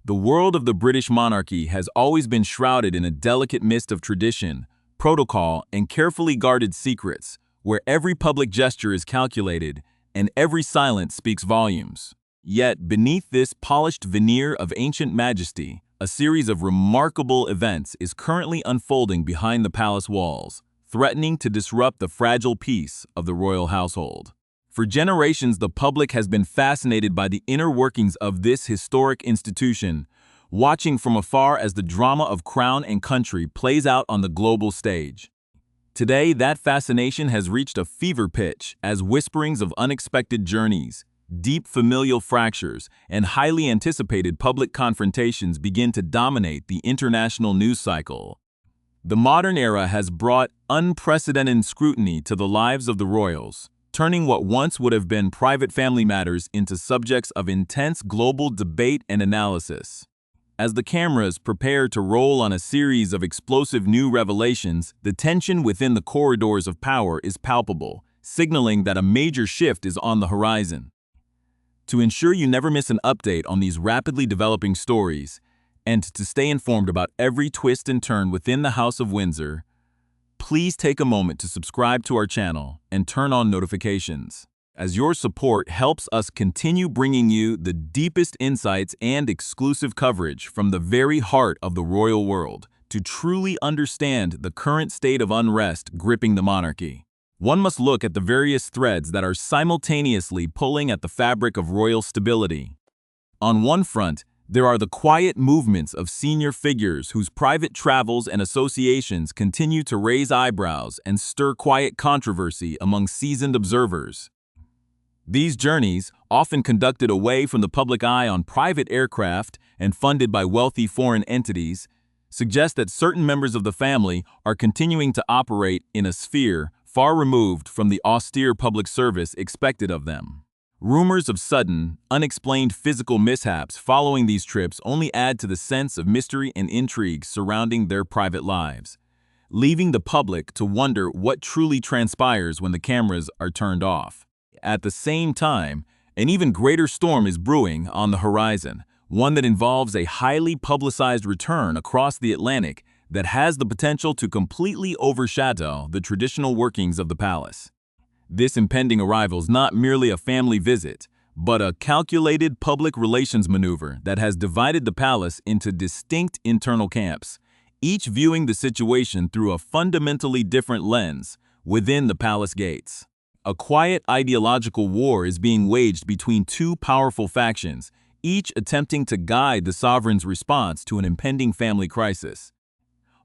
The world of the British monarchy has always been shrouded in a delicate mist of tradition, protocol, and carefully guarded secrets, where every public gesture is calculated and every silence speaks volumes. Yet, beneath this polished veneer of ancient majesty, a series of remarkable events is currently unfolding behind the palace walls, threatening to disrupt the fragile peace of the royal household. For generations, the public has been fascinated by the inner workings of this historic institution, watching from afar as the drama of crown and country plays out on the global stage. Today, that fascination has reached a fever pitch as whisperings of unexpected journeys, deep familial fractures, and highly anticipated public confrontations begin to dominate the international news cycle. The modern era has brought unprecedented scrutiny to the lives of the royals, turning what once would have been private family matters into subjects of intense global debate and analysis. As the cameras prepare to roll on a series of explosive new revelations, the tension within the corridors of power is palpable, signaling that a major shift is on the horizon. To ensure you never miss an update on these rapidly developing stories, and to stay informed about every twist and turn within the House of Windsor, please take a moment to subscribe to our channel and turn on notifications, as your support helps us continue bringing you the deepest insights and exclusive coverage from the very heart of the royal world to truly understand the current state of unrest gripping the monarchy. One must look at the various threads that are simultaneously pulling at the fabric of royal stability. On one front, there are the quiet movements of senior figures whose private travels and associations continue to raise eyebrows and stir quiet controversy among seasoned observers. These journeys, often conducted away from the public eye on private aircraft and funded by wealthy foreign entities, suggest that certain members of the family are continuing to operate in a sphere far removed from the austere public service expected of them. Rumors of sudden, unexplained physical mishaps following these trips only add to the sense of mystery and intrigue surrounding their private lives, leaving the public to wonder what truly transpires when the cameras are turned off. At the same time, an even greater storm is brewing on the horizon, one that involves a highly publicized return across the Atlantic that has the potential to completely overshadow the traditional workings of the palace. This impending arrival is not merely a family visit, but a calculated public relations maneuver that has divided the palace into distinct internal camps, each viewing the situation through a fundamentally different lens within the palace gates. A quiet ideological war is being waged between two powerful factions, each attempting to guide the sovereign's response to an impending family crisis.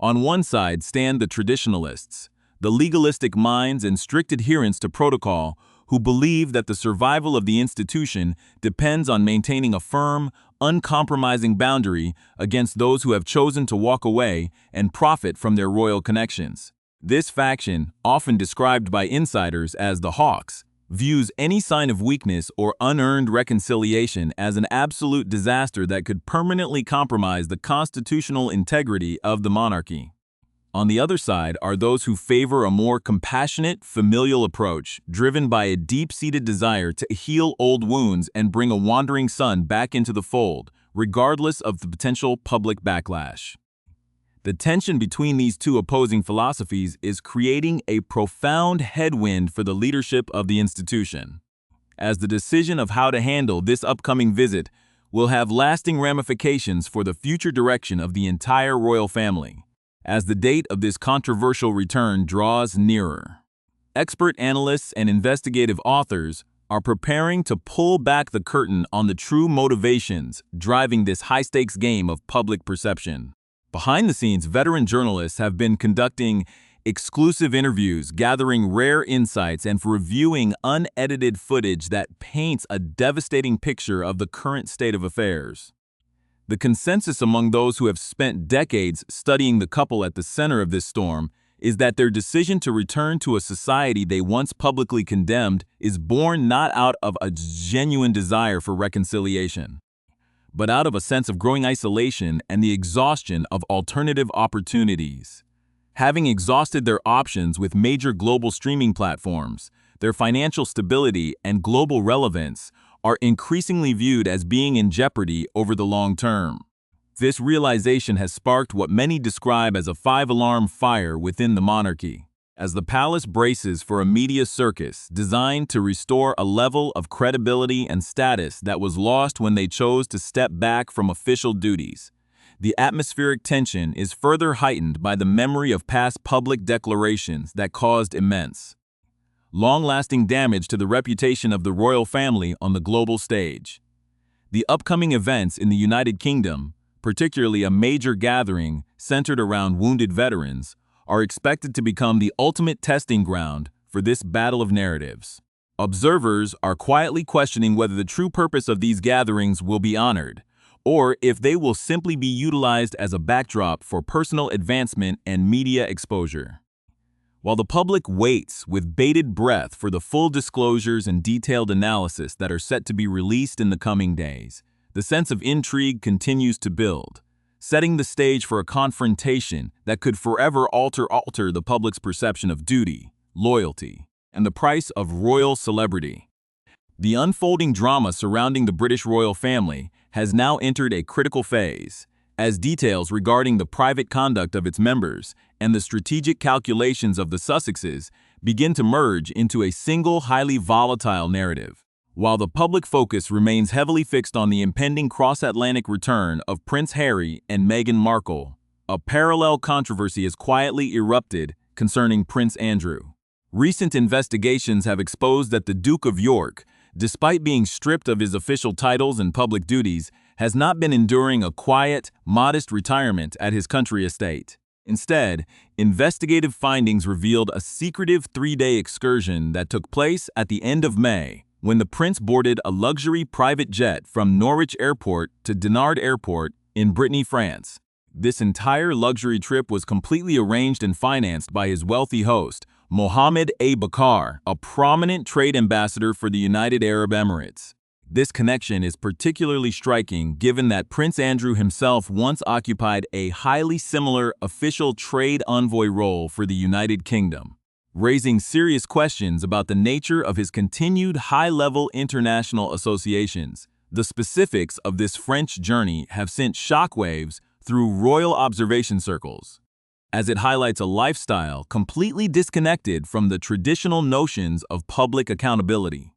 On one side stand the traditionalists, the legalistic minds and strict adherents to protocol who believe that the survival of the institution depends on maintaining a firm, uncompromising boundary against those who have chosen to walk away and profit from their royal connections. This faction, often described by insiders as the Hawks, views any sign of weakness or unearned reconciliation as an absolute disaster that could permanently compromise the constitutional integrity of the monarchy. On the other side are those who favor a more compassionate, familial approach, driven by a deep-seated desire to heal old wounds and bring a wandering son back into the fold, regardless of the potential public backlash. The tension between these two opposing philosophies is creating a profound headwind for the leadership of the institution, as the decision of how to handle this upcoming visit will have lasting ramifications for the future direction of the entire royal family, as the date of this controversial return draws nearer. Expert analysts and investigative authors are preparing to pull back the curtain on the true motivations driving this high-stakes game of public perception. Behind the scenes, veteran journalists have been conducting exclusive interviews, gathering rare insights, and reviewing unedited footage that paints a devastating picture of the current state of affairs. The consensus among those who have spent decades studying the couple at the center of this storm is that their decision to return to a society they once publicly condemned is born not out of a genuine desire for reconciliation, but out of a sense of growing isolation and the exhaustion of alternative opportunities. Having exhausted their options with major global streaming platforms, their financial stability and global relevance are increasingly viewed as being in jeopardy over the long term. This realization has sparked what many describe as a five-alarm fire within the monarchy, as the palace braces for a media circus designed to restore a level of credibility and status that was lost when they chose to step back from official duties. The atmospheric tension is further heightened by the memory of past public declarations that caused immense, long-lasting damage to the reputation of the royal family on the global stage. The upcoming events in the United Kingdom, particularly a major gathering centered around wounded veterans, are expected to become the ultimate testing ground for this battle of narratives. Observers are quietly questioning whether the true purpose of these gatherings will be honored, or if they will simply be utilized as a backdrop for personal advancement and media exposure. While the public waits with bated breath for the full disclosures and detailed analysis that are set to be released in the coming days, the sense of intrigue continues to build, setting the stage for a confrontation that could forever alter the public's perception of duty, loyalty, and the price of royal celebrity. The unfolding drama surrounding the British royal family has now entered a critical phase, as details regarding the private conduct of its members and the strategic calculations of the Sussexes begin to merge into a single highly volatile narrative. While the public focus remains heavily fixed on the impending cross-Atlantic return of Prince Harry and Meghan Markle, a parallel controversy has quietly erupted concerning Prince Andrew. Recent investigations have exposed that the Duke of York, despite being stripped of his official titles and public duties, has not been enduring a quiet, modest retirement at his country estate. Instead, investigative findings revealed a secretive 3-day excursion that took place at the end of May, when the prince boarded a luxury private jet from Norwich Airport to Dinard Airport in Brittany, France. This entire luxury trip was completely arranged and financed by his wealthy host, Mohammed Bakr, a prominent trade ambassador for the United Arab Emirates. This connection is particularly striking given that Prince Andrew himself once occupied a highly similar official trade envoy role for the United Kingdom, raising serious questions about the nature of his continued high-level international associations. The specifics of this French journey have sent shockwaves through royal observation circles, as it highlights a lifestyle completely disconnected from the traditional notions of public accountability.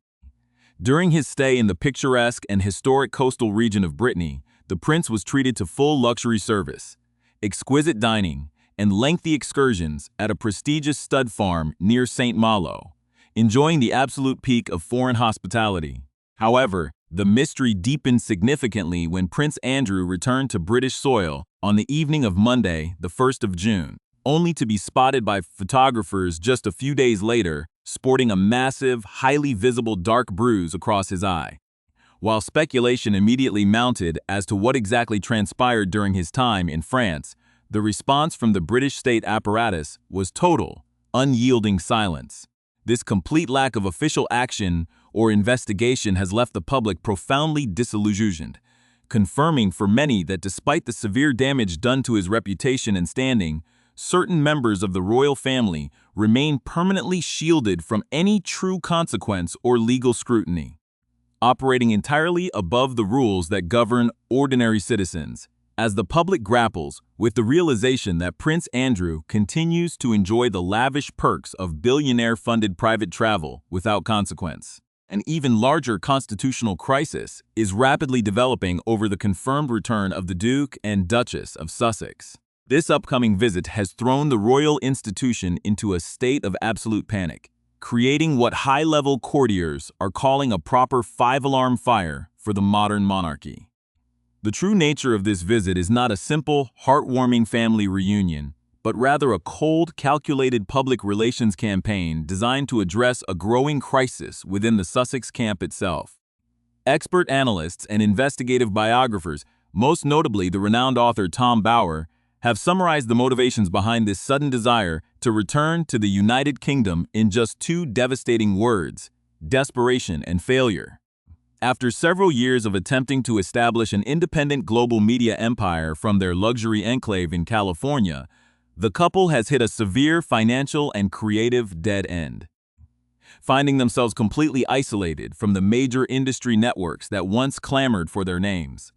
During his stay in the picturesque and historic coastal region of Brittany, the prince was treated to full luxury service, exquisite dining, and lengthy excursions at a prestigious stud farm near St. Malo, enjoying the absolute peak of foreign hospitality. However, the mystery deepened significantly when Prince Andrew returned to British soil on the evening of Monday, the 1st of June, only to be spotted by photographers just a few days later, sporting a massive, highly visible dark bruise across his eye. While speculation immediately mounted as to what exactly transpired during his time in France, the response from the British state apparatus was total, unyielding silence. This complete lack of official action or investigation has left the public profoundly disillusioned, confirming for many that despite the severe damage done to his reputation and standing, certain members of the royal family remain permanently shielded from any true consequence or legal scrutiny, operating entirely above the rules that govern ordinary citizens. As the public grapples with the realization that Prince Andrew continues to enjoy the lavish perks of billionaire-funded private travel without consequence, an even larger constitutional crisis is rapidly developing over the confirmed return of the Duke and Duchess of Sussex. This upcoming visit has thrown the royal institution into a state of absolute panic, creating what high-level courtiers are calling a proper five-alarm fire for the modern monarchy. The true nature of this visit is not a simple, heartwarming family reunion, but rather a cold, calculated public relations campaign designed to address a growing crisis within the Sussex camp itself. Expert analysts and investigative biographers, most notably the renowned author Tom Bower, have summarized the motivations behind this sudden desire to return to the United Kingdom in just two devastating words: desperation and failure. After several years of attempting to establish an independent global media empire from their luxury enclave in California, the couple has hit a severe financial and creative dead end, finding themselves completely isolated from the major industry networks that once clamored for their names.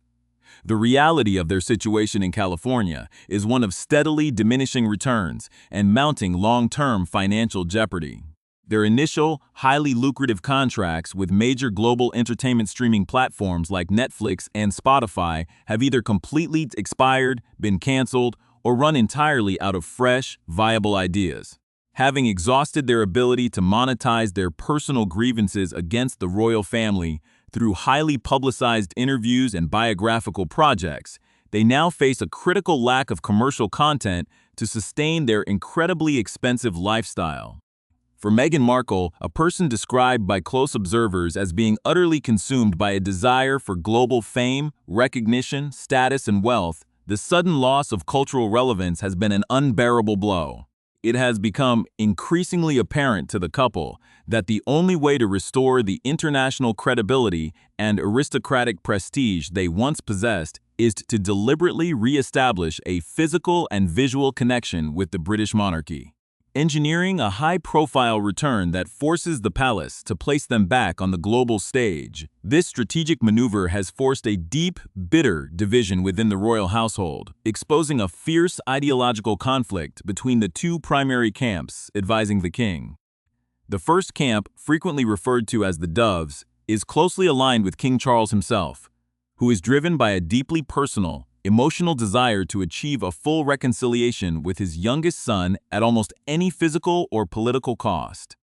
The reality of their situation in California is one of steadily diminishing returns and mounting long-term financial jeopardy. Their initial, highly lucrative contracts with major global entertainment streaming platforms like Netflix and Spotify have either completely expired, been canceled, or run entirely out of fresh, viable ideas. Having exhausted their ability to monetize their personal grievances against the royal family through highly publicized interviews and biographical projects, they now face a critical lack of commercial content to sustain their incredibly expensive lifestyle. For Meghan Markle, a person described by close observers as being utterly consumed by a desire for global fame, recognition, status, and wealth, the sudden loss of cultural relevance has been an unbearable blow. It has become increasingly apparent to the couple that the only way to restore the international credibility and aristocratic prestige they once possessed is to deliberately re-establish a physical and visual connection with the British monarchy, engineering a high-profile return that forces the palace to place them back on the global stage. This strategic maneuver has forced a deep, bitter division within the royal household, exposing a fierce ideological conflict between the two primary camps advising the king. The first camp, frequently referred to as the Doves, is closely aligned with King Charles himself, who is driven by a deeply personal, emotional desire to achieve a full reconciliation with his youngest son at almost any physical or political cost.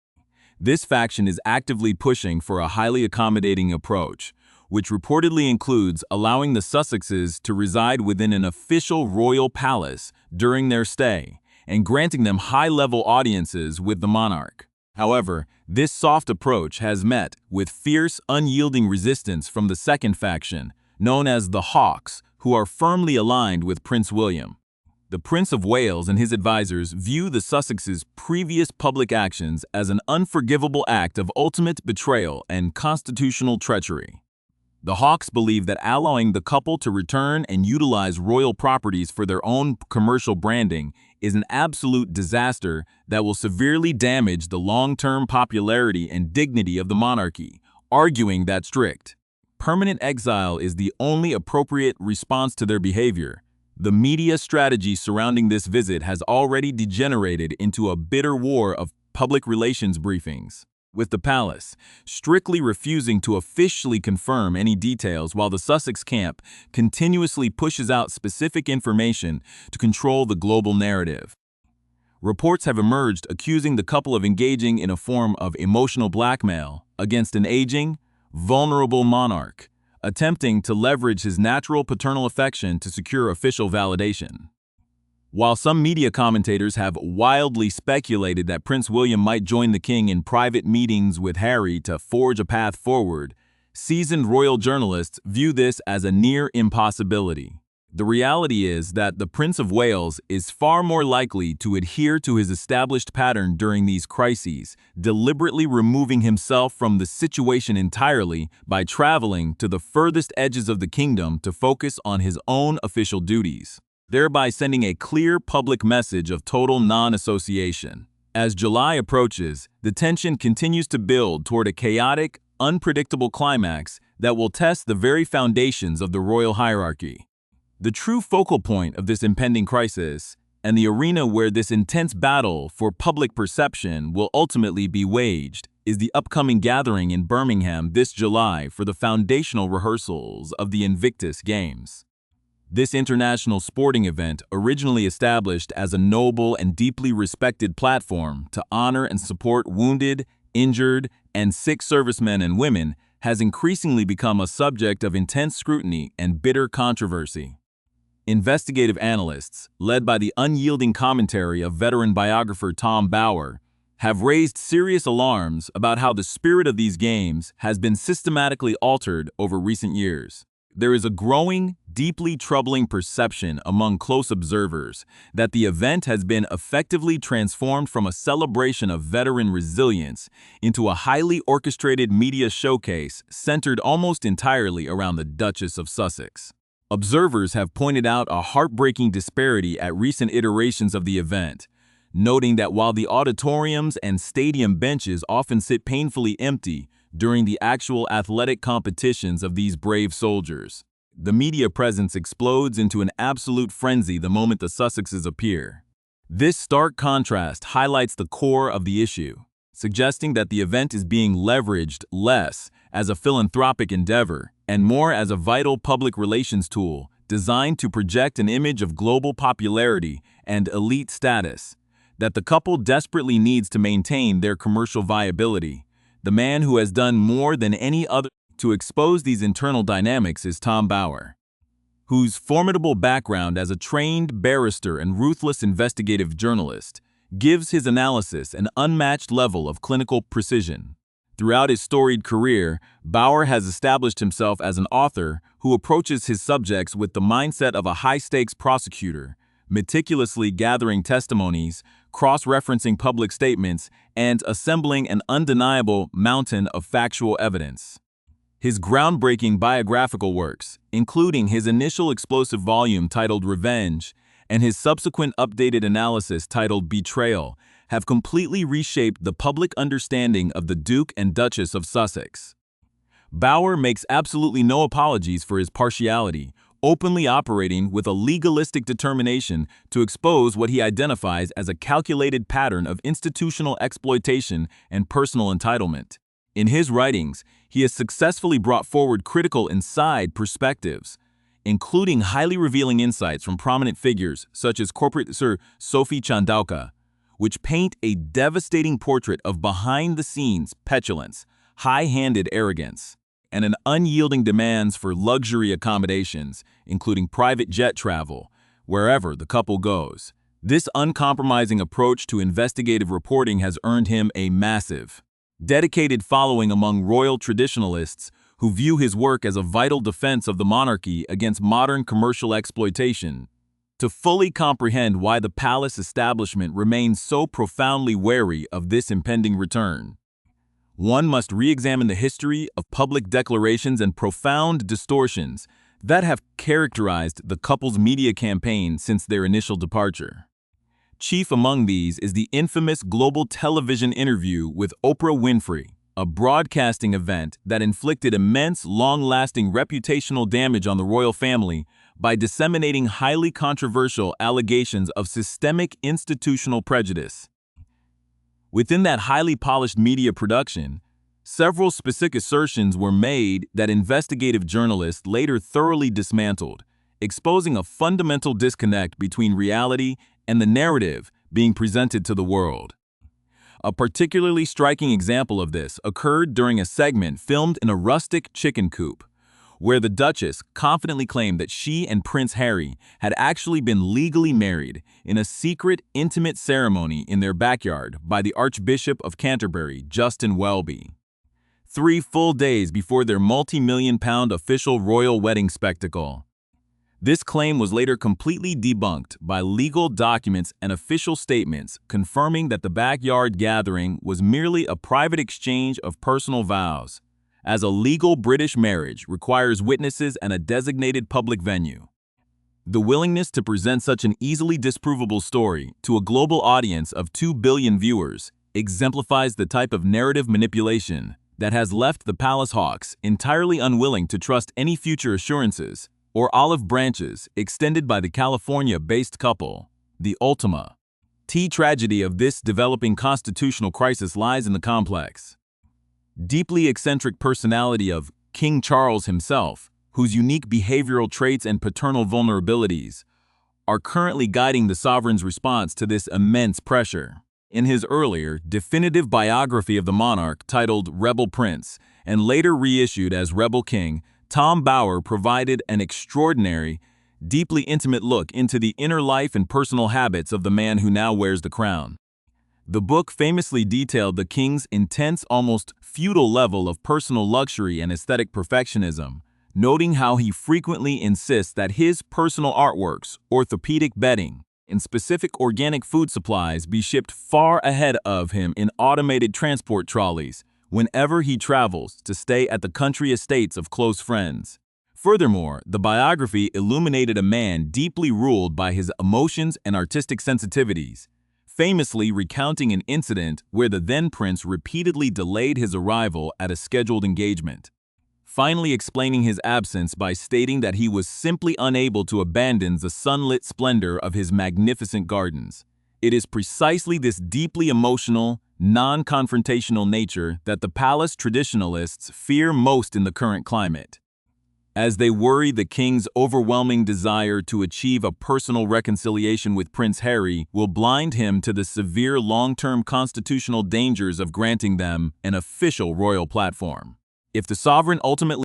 This faction is actively pushing for a highly accommodating approach, which reportedly includes allowing the Sussexes to reside within an official royal palace during their stay and granting them high-level audiences with the monarch. However, this soft approach has met with fierce, unyielding resistance from the second faction, known as the Hawks, who are firmly aligned with Prince William. The Prince of Wales and his advisors view the Sussexes' previous public actions as an unforgivable act of ultimate betrayal and constitutional treachery. The Hawks believe that allowing the couple to return and utilize royal properties for their own commercial branding is an absolute disaster that will severely damage the long-term popularity and dignity of the monarchy, arguing that strict permanent exile is the only appropriate response to their behavior. The media strategy surrounding this visit has already degenerated into a bitter war of public relations briefings, with the palace strictly refusing to officially confirm any details while the Sussex camp continuously pushes out specific information to control the global narrative. Reports have emerged accusing the couple of engaging in a form of emotional blackmail against an aging, vulnerable monarch, attempting to leverage his natural paternal affection to secure official validation. While some media commentators have wildly speculated that Prince William might join the king in private meetings with Harry to forge a path forward, seasoned royal journalists view this as a near impossibility. The reality is that the Prince of Wales is far more likely to adhere to his established pattern during these crises, deliberately removing himself from the situation entirely by traveling to the furthest edges of the kingdom to focus on his own official duties, thereby sending a clear public message of total non-association. As July approaches, the tension continues to build toward a chaotic, unpredictable climax that will test the very foundations of the royal hierarchy. The true focal point of this impending crisis, and the arena where this intense battle for public perception will ultimately be waged, is the upcoming gathering in Birmingham this July for the foundational rehearsals of the Invictus Games. This international sporting event, originally established as a noble and deeply respected platform to honor and support wounded, injured, and sick servicemen and women, has increasingly become a subject of intense scrutiny and bitter controversy. Investigative analysts, led by the unyielding commentary of veteran biographer Tom Bower, have raised serious alarms about how the spirit of these games has been systematically altered over recent years. There is a growing, deeply troubling perception among close observers that the event has been effectively transformed from a celebration of veteran resilience into a highly orchestrated media showcase centered almost entirely around the Duchess of Sussex. Observers have pointed out a heartbreaking disparity at recent iterations of the event, noting that while the auditoriums and stadium benches often sit painfully empty during the actual athletic competitions of these brave soldiers, the media presence explodes into an absolute frenzy the moment the Sussexes appear. This stark contrast highlights the core of the issue, suggesting that the event is being leveraged less as a philanthropic endeavor and more as a vital public relations tool designed to project an image of global popularity and elite status that the couple desperately needs to maintain their commercial viability. The man who has done more than any other to expose these internal dynamics is Tom Bower, whose formidable background as a trained barrister and ruthless investigative journalist gives his analysis an unmatched level of clinical precision. Throughout his storied career, Bower has established himself as an author who approaches his subjects with the mindset of a high-stakes prosecutor, meticulously gathering testimonies, cross-referencing public statements, and assembling an undeniable mountain of factual evidence. His groundbreaking biographical works, including his initial explosive volume titled Revenge and his subsequent updated analysis titled Betrayal, have completely reshaped the public understanding of the Duke and Duchess of Sussex. Bower makes absolutely no apologies for his partiality, openly operating with a legalistic determination to expose what he identifies as a calculated pattern of institutional exploitation and personal entitlement. In his writings, he has successfully brought forward critical inside perspectives, including highly revealing insights from prominent figures such as corporate Sir Sophie Chandauka, which paint a devastating portrait of behind-the-scenes petulance, high-handed arrogance, and an unyielding demands for luxury accommodations, including private jet travel, wherever the couple goes. This uncompromising approach to investigative reporting has earned him a massive, dedicated following among royal traditionalists who view his work as a vital defense of the monarchy against modern commercial exploitation. To fully comprehend why the palace establishment remains so profoundly wary of this impending return, one must re-examine the history of public declarations and profound distortions that have characterized the couple's media campaign since their initial departure. Chief among these is the infamous global television interview with Oprah Winfrey, a broadcasting event that inflicted immense, long-lasting reputational damage on the royal family by disseminating highly controversial allegations of systemic institutional prejudice. Within that highly polished media production, several specific assertions were made that investigative journalists later thoroughly dismantled, exposing a fundamental disconnect between reality and the narrative being presented to the world. A particularly striking example of this occurred during a segment filmed in a rustic chicken coop, where the Duchess confidently claimed that she and Prince Harry had actually been legally married in a secret, intimate ceremony in their backyard by the Archbishop of Canterbury, Justin Welby, 3 full days before their multi-million-pound official royal wedding spectacle. This claim was later completely debunked by legal documents and official statements confirming that the backyard gathering was merely a private exchange of personal vows, as a legal British marriage requires witnesses and a designated public venue. The willingness to present such an easily disprovable story to a global audience of 2 billion viewers exemplifies the type of narrative manipulation that has left the Palace Hawks entirely unwilling to trust any future assurances or olive branches extended by the California-based couple. The ultima tragedy of this developing constitutional crisis lies in the complex, deeply eccentric personality of King Charles himself, whose unique behavioral traits and paternal vulnerabilities are currently guiding the sovereign's response to this immense pressure. In his earlier, definitive biography of the monarch titled Rebel Prince and later reissued as Rebel King, Tom Bower provided an extraordinary, deeply intimate look into the inner life and personal habits of the man who now wears the crown. The book famously detailed the king's intense, almost feudal level of personal luxury and aesthetic perfectionism, noting how he frequently insists that his personal artworks, orthopedic bedding, and specific organic food supplies be shipped far ahead of him in automated transport trolleys whenever he travels to stay at the country estates of close friends. Furthermore, the biography illuminated a man deeply ruled by his emotions and artistic sensitivities, famously recounting an incident where the then prince repeatedly delayed his arrival at a scheduled engagement. finally explaining his absence by stating that he was simply unable to abandon the sunlit splendor of his magnificent gardens. It is precisely this deeply emotional, non-confrontational nature that the palace traditionalists fear most in the current climate. As they worry the king's overwhelming desire to achieve a personal reconciliation with Prince Harry will blind him to the severe long-term constitutional dangers of granting them an official royal platform. If the sovereign ultimately